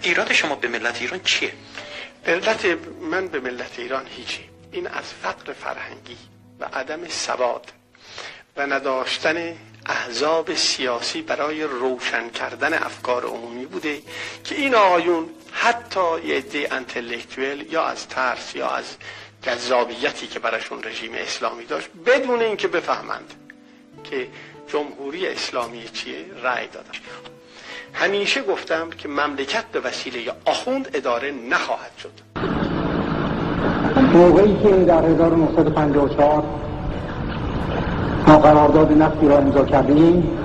ایراد شما به ملت ایران چیه؟ علت من به ملت ایران هیچی. این از فقر فرهنگی و عدم سواد و نداشتن احزاب سیاسی برای روشن کردن افکار عمومی بوده که این آقایون حتی یه عده انتلکتوئل یا از ترس یا از جذابیتی که براشون رژیم اسلامی داشت بدون اینکه بفهمند که جمهوری اسلامی چیه رأی دادن. همیشه گفتم که مملکت به وسیله آخوند اداره نخواهد شد. موقعی که در 1954 ما قرارداد نفتی را امضا کردیم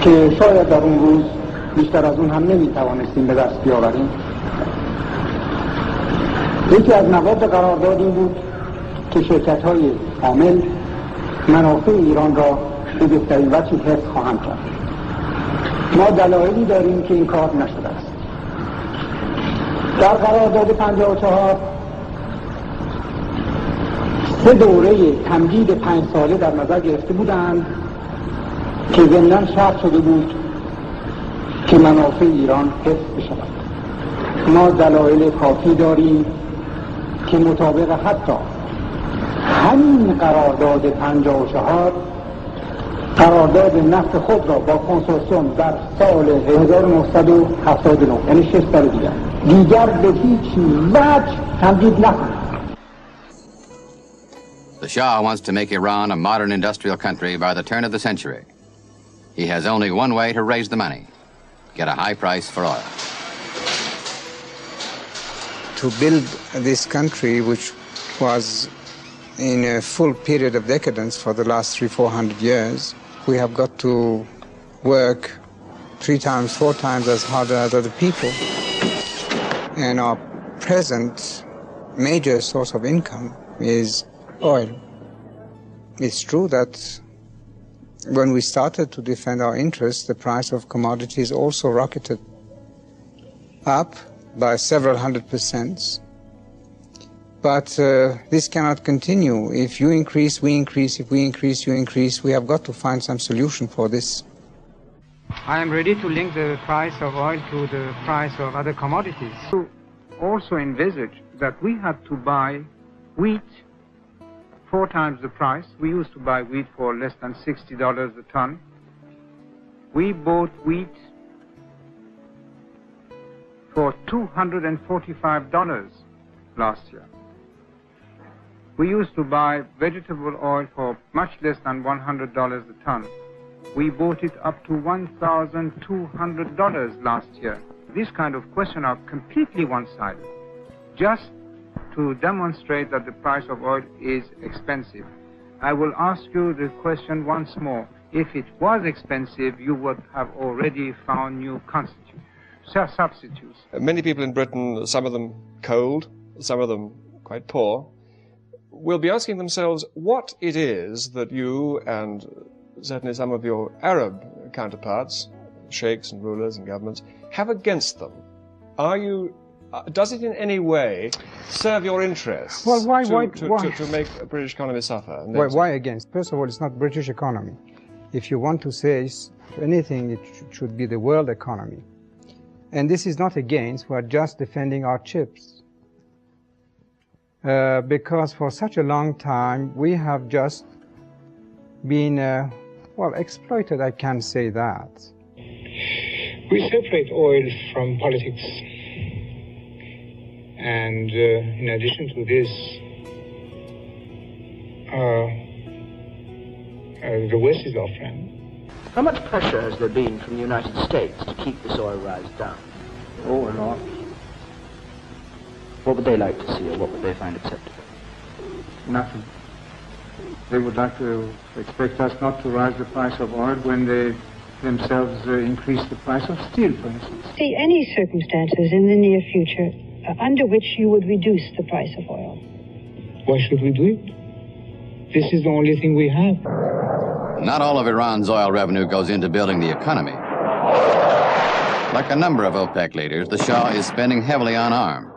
که شاید در اون روز بیشتر از اون هم نمیتوانستیم به دست بیاوریم، یکی از مواد قرارداد این بود که شرکت‌های عامل منافع ایران را به بهترین وجهی حفظ خواهند کرد. ما دلایلی داریم که این کار نشده است. در قرارداد 54 سه دوره تمدید 5 ساله در نظر گرفته بودند که ضمناً شرط شده بود که منافع ایران حفظ بشود. ما دلایل کافی داریم که مطابق حتی همین قرارداد 54 قرارداد نفت خود را با کنسورسیوم در سال 1979 یعنی 6 سال دیگر به هیچ وجه تمدید نکنند. The Shah wants to make Iran a modern industrial country by the turn of the century. He has only one way to raise the money: get a high price for oil. To build this country, which was in a full period of decadence for the last 300-400 years, we have got to work 3 times, 4 times as hard as other people. And our present major source of income is oil. It's true that when we started to defend our interests, the price of commodities also rocketed up by several 100%. But this cannot continue. If you increase, we increase. If we increase, you increase. We have got to find some solution for this. I am ready to link the price of oil to the price of other commodities. To also envisage that we had to buy wheat 4 times the price. We used to buy wheat for less than $60 a ton. We bought wheat for $245 last year. We used to buy vegetable oil for much less than $100 a ton. We bought it up to $1,200 last year. These kind of questions are completely one-sided, just to demonstrate that the price of oil is expensive. I will ask you the question once more. If it was expensive, you would have already found new substitutes. Many people in Britain, some of them cold, some of them quite poor, will be asking themselves what it is that you and certainly some of your Arab counterparts, sheikhs and rulers and governments, have against them. Does it in any way serve your interests? Well, why to make the British economy suffer? Why against? First of all, it's not British economy. If you want to say anything, it should be the world economy. And this is not against, we're just defending our chips. Because for such a long time, we have just been, exploited, I can say that. We separate oil from politics. And in addition to this, the West is our friend. How much pressure has there been from the United States to keep this oil rise down? Oh, a lot. What would they like to see, or what would they find acceptable? Nothing. They would like to expect us not to rise the price of oil when they themselves increase the price of steel, for instance. See any circumstances in the near future under which you would reduce the price of oil? Why should we do it? This is the only thing we have. Not all of Iran's oil revenue goes into building the economy. Like a number of OPEC leaders, the Shah is spending heavily on arms.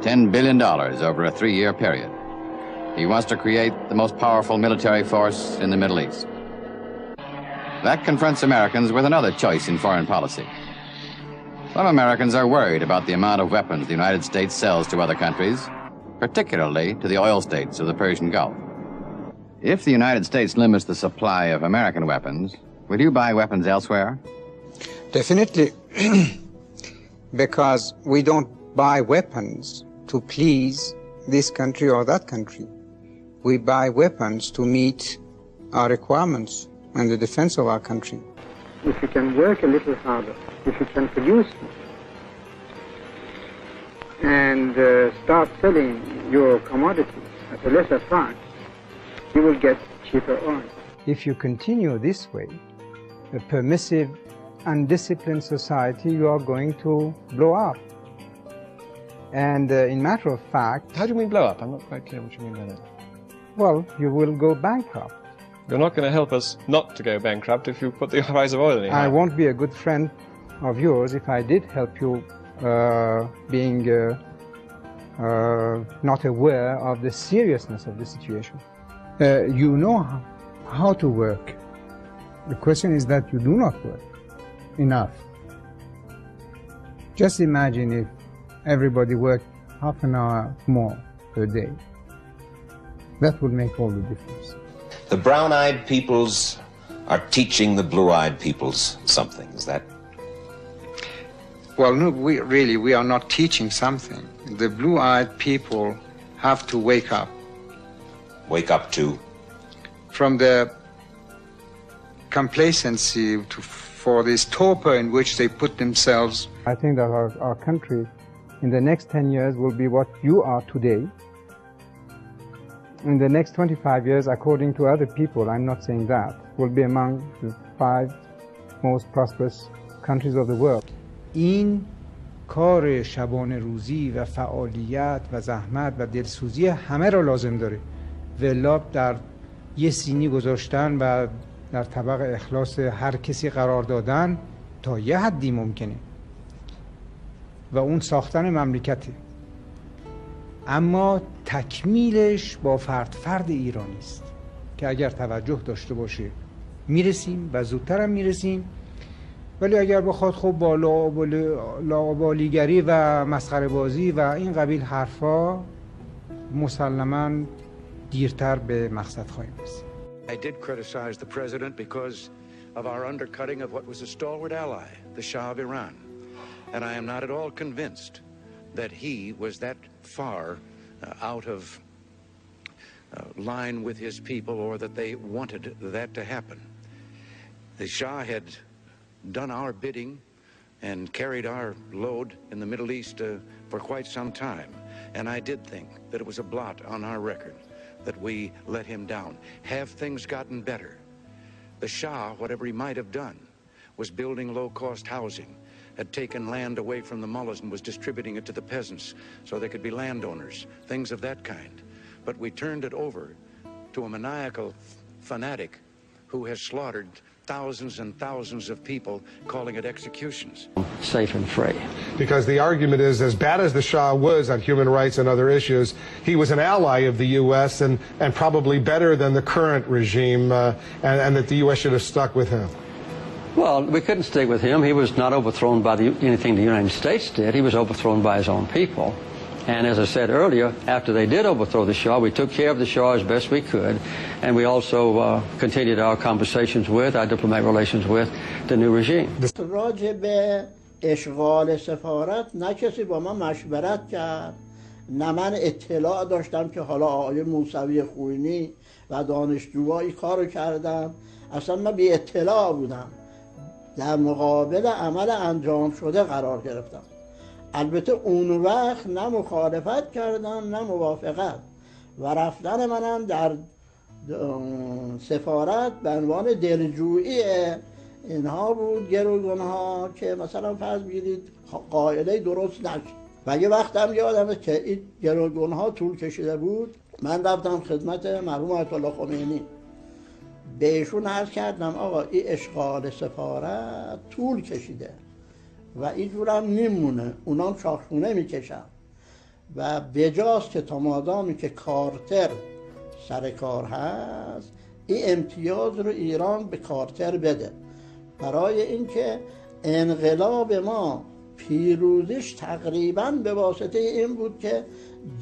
$10 billion over a 3-year period. He wants to create the most powerful military force in the Middle East. That confronts Americans with another choice in foreign policy. Some Americans are worried about the amount of weapons the United States sells to other countries, particularly to the oil states of the Persian Gulf. If the United States limits the supply of American weapons, will you buy weapons elsewhere? Definitely, because we don't buy weapons to please this country or that country. We buy weapons to meet our requirements and the defense of our country. If you can work a little harder, if you can produce and start selling your commodities at a lesser price, you will get cheaper oil. If you continue this way, a permissive, undisciplined society, you are going to blow up. And in matter of fact... How do you mean blow up? I'm not quite clear what you mean by that. Well, you will go bankrupt. You're not going to help us not to go bankrupt if you put the price of oil in. I won't be a good friend of yours if I did help you being not aware of the seriousness of the situation. You know how to work. The question is that you do not work enough. Just imagine if everybody worked half an hour more per day. That would make all the difference. The brown-eyed peoples are teaching the blue-eyed peoples something, is that? Well, no, we are not teaching something. The blue-eyed people have to wake up. Wake up to? From the complacency for this torpor in which they put themselves. I think that our country in the next 10 years will be what you are today. In the next 25 years, according to other people, I'm not saying that, will be among the 5 most prosperous countries of the world. این کار شبانه روزی و فعالیت و زحمت و دلسوزی همه را لازم داره. ولی در یه سینی گذاشتن و در طبق اخلاص هر کسی قرار دادن تا یه حدی ممکنه. و اون ساختن مملکته. اما تکمیلش با فرد ایرانی است که اگر توجه داشته باشه میرسیم و زودتر هم میرسیم، ولی اگر بخواد خب با لاابالیگری و مسخره بازی و این قبیل حرفا مسلماً دیرتر به مقصد خواهیم رسید. I did criticize the president because of our undercutting of what was a stalwart ally, the Shah of Iran. And I am not at all convinced that he was that far out of line with his people or that they wanted that to happen. The Shah had done our bidding and carried our load in the Middle East for quite some time. And I did think that it was a blot on our record that we let him down. Have things gotten better? The Shah, whatever he might have done, was building low-cost housing, had taken land away from the Mullahs and was distributing it to the peasants so they could be landowners, things of that kind. But we turned it over to a maniacal fanatic who has slaughtered thousands and thousands of people, calling it executions. Safe and free. Because the argument is, as bad as the Shah was on human rights and other issues, he was an ally of the U.S. and probably better than the current regime, and that the U.S. should have stuck with him. Well, we couldn't stick with him. He was not overthrown by anything the United States did. He was overthrown by his own people. And as I said earlier, after they did overthrow the Shah, we took care of the Shah as best we could. And we also continued our conversations with, our diplomatic relations with, the new regime. راجع به اشغال سفارت نه کسی با من مشورت کرد، نه من اطلاع داشتم که حالا آقای موسوی خوینی و دانشجوهایی کارو کردن. اصلا من بی اطلاع بودم. در مقابل عمل انجام شده قرار گرفتم. البته اون وقت نه مخالفت کردم نه موافقت و رفتن منم در سفارت به عنوان دلجویی اینها بود، گروگانها که مثلا فرض بگیرید قائله درست نشد. و یه وقت هم یادمه که این گروگانها طول کشیده بود. من رفتم خدمت مرحوم آیت الله خمینی، بهشون عرض کردم آقا این اشغال سفارت طول کشیده و اینجور هم میمونه، اونام شاخونه میکشن و بجاست که تا مادامی که کارتر سر کار هست این امتیاز رو ایران به کارتر بده، برای اینکه انقلاب ما پیروزیش تقریبا به واسطه این بود که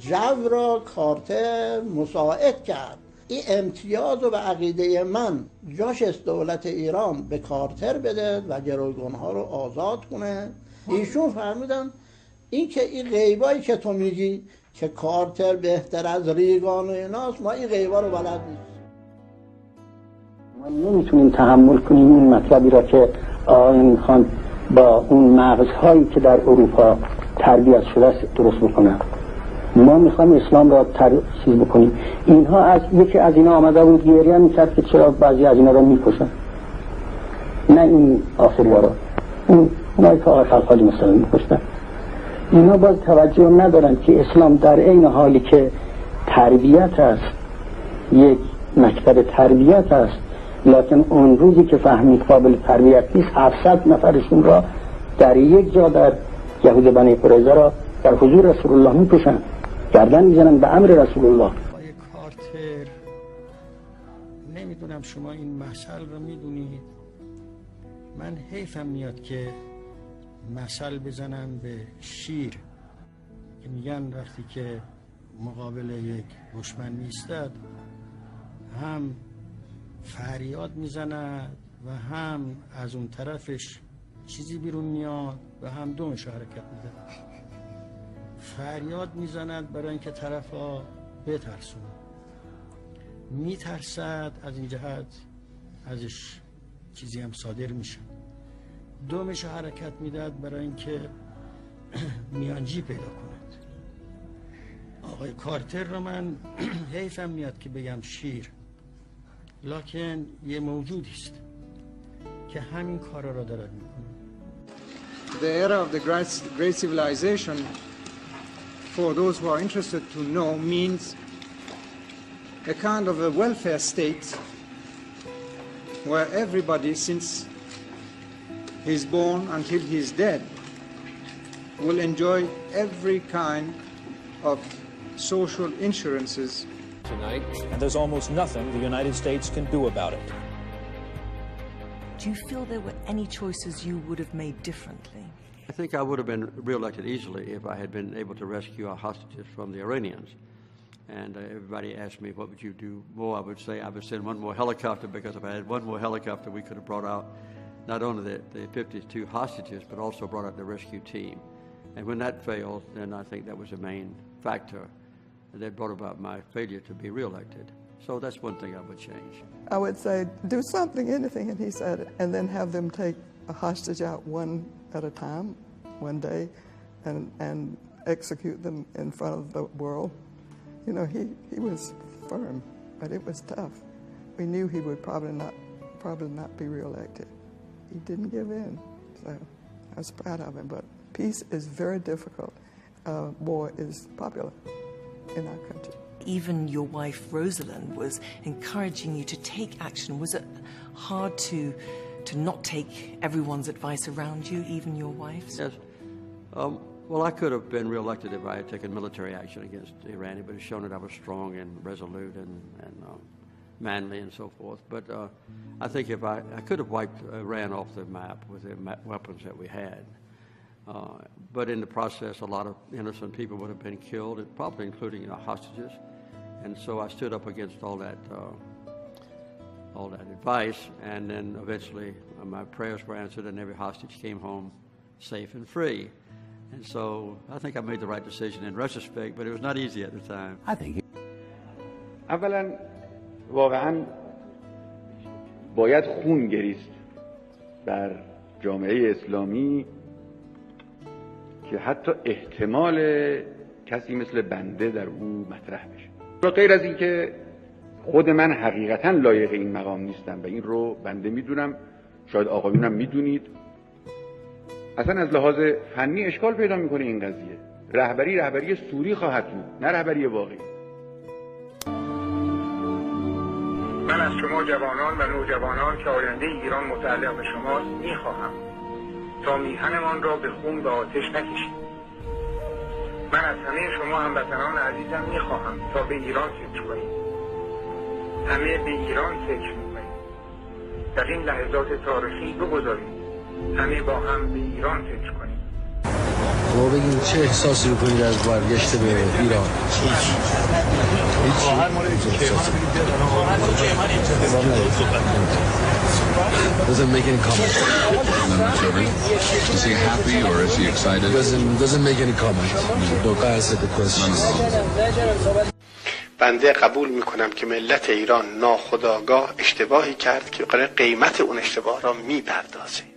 جو را کارتر مساعد کرد. این امتیاز رو به عقیده من جاش از دولت ایران به کارتر بده و گروگانها رو آزاد کنه. ایشون فهمیدن این که این غیبایی که تو میگی که کارتر بهتر از ریگان و ایناست، ما این غیبا رو بلد نیست. ما نمیتونیم تحمل کنیم اون مطلبی را که آقایان میخوان با اون مغزهایی که در اروپا تربیت شده است درست بکنن. ما میخوایم اسلام را چیز بکنیم. اینها از یکی از اینا آمده بود گریه میکرد که چرا بعضی از اینا را میکشن، نه این آخریا را، اونایی که آقای خلقالی مثلا میکشتن. اینا باز توجه ندارن که اسلام در این حالی که تربیت است، یک مکتب تربیت است، لکن اون روزی که فهمید قابل تربیت نیست 700 نفرشون را در یک جا در یهود بنی قریظه را در حضور رسول الله میکشن، گردن میزنن به امر رسول الله. آقای کارتر، نمیدونم شما این مثل رو میدونید، من حیفم میاد که مثل بزنم به شیر که میگن وقتی که مقابل یک دشمن میستد هم فریاد میزند و هم از اون طرفش چیزی بیرون میاد و هم دومش حرکت میده. فریاد میزند برای اینکه طرفا بترسونه، میترسد از این جهت ازش چیزی هم صادر میشه. دومش حرکت میداد برای اینکه میانجی پیدا کند. آقای کارتر رو من حیفم میاد که بگم شیر، لکن یه موجودی است که همین کارا را دارد میکنه. The era of the great civilization, for those who are interested to know, means a kind of a welfare state where everybody, since he's born until he's dead, will enjoy every kind of social insurances. Tonight, and there's almost nothing the United States can do about it. Do you feel there were any choices you would have made differently? I think I would have been re-elected easily if I had been able to rescue our hostages from the Iranians. And everybody asked me, what would you do more? I would say I would send one more helicopter, because if I had one more helicopter, we could have brought out not only the 52 hostages, but also brought out the rescue team. And when that failed, then I think that was the main factor that brought about my failure to be re-elected. So that's one thing I would change. I would say, do something, anything, and he said, and then have them take a hostage out one at a time, one day, and execute them in front of the world. You know, he was firm, but it was tough. We knew he would probably not be re-elected. He didn't give in, so I was proud of him. But peace is very difficult. War is popular in our country. Even your wife, Rosalind, was encouraging you to take action. Was it hard to not take everyone's advice around you, even your wife's? Yes. Well, I could have been re-elected if I had taken military action against Iran. It would have shown that I was strong and resolute and manly and so forth. But I think if I could have wiped Iran off the map with the weapons that we had. But in the process, a lot of innocent people would have been killed, probably including hostages. And so I stood up against all that advice, and then eventually my prayers were answered, and every hostage came home safe and free. And so I think I made the right decision in retrospect, but it was not easy at the time. I think. اولا واقعا باید خون گریست در جامعه اسلامی که حتی احتمال کسی مثل بنده در او مطرح بشه. غیر از این که خود من حقیقتا لایق این مقام نیستم و این رو بنده میدونم، شاید آقایونم میدونید، اصلا از لحاظ فنی اشکال پیدا میکنه این قضیه. رهبری سوری خواهد بود، نه رهبری واقعی. من از شما جوانان و نوجوانان که آینده ایران متعلق به شماست میخواهم تا میهنمان را به خون و آتش نکشید. من از همه شما هموطنان عزیزم میخواهم تا به ایران فکر کنید همه به ایران فکر میکنیم. در این لحظات تاریخی بگذاریم همه با هم به ایران فکر کنیم. و بگیم چه احساسی میکنید از برگشت به ایران؟ Doesn't make any comment. Is he happy or is he excited? Doesn't make any comment. Don't answer the questions. بنده قبول میکنم که ملت ایران ناخودآگاه اشتباهی کرد که قیمت اون اشتباه را میپردازه.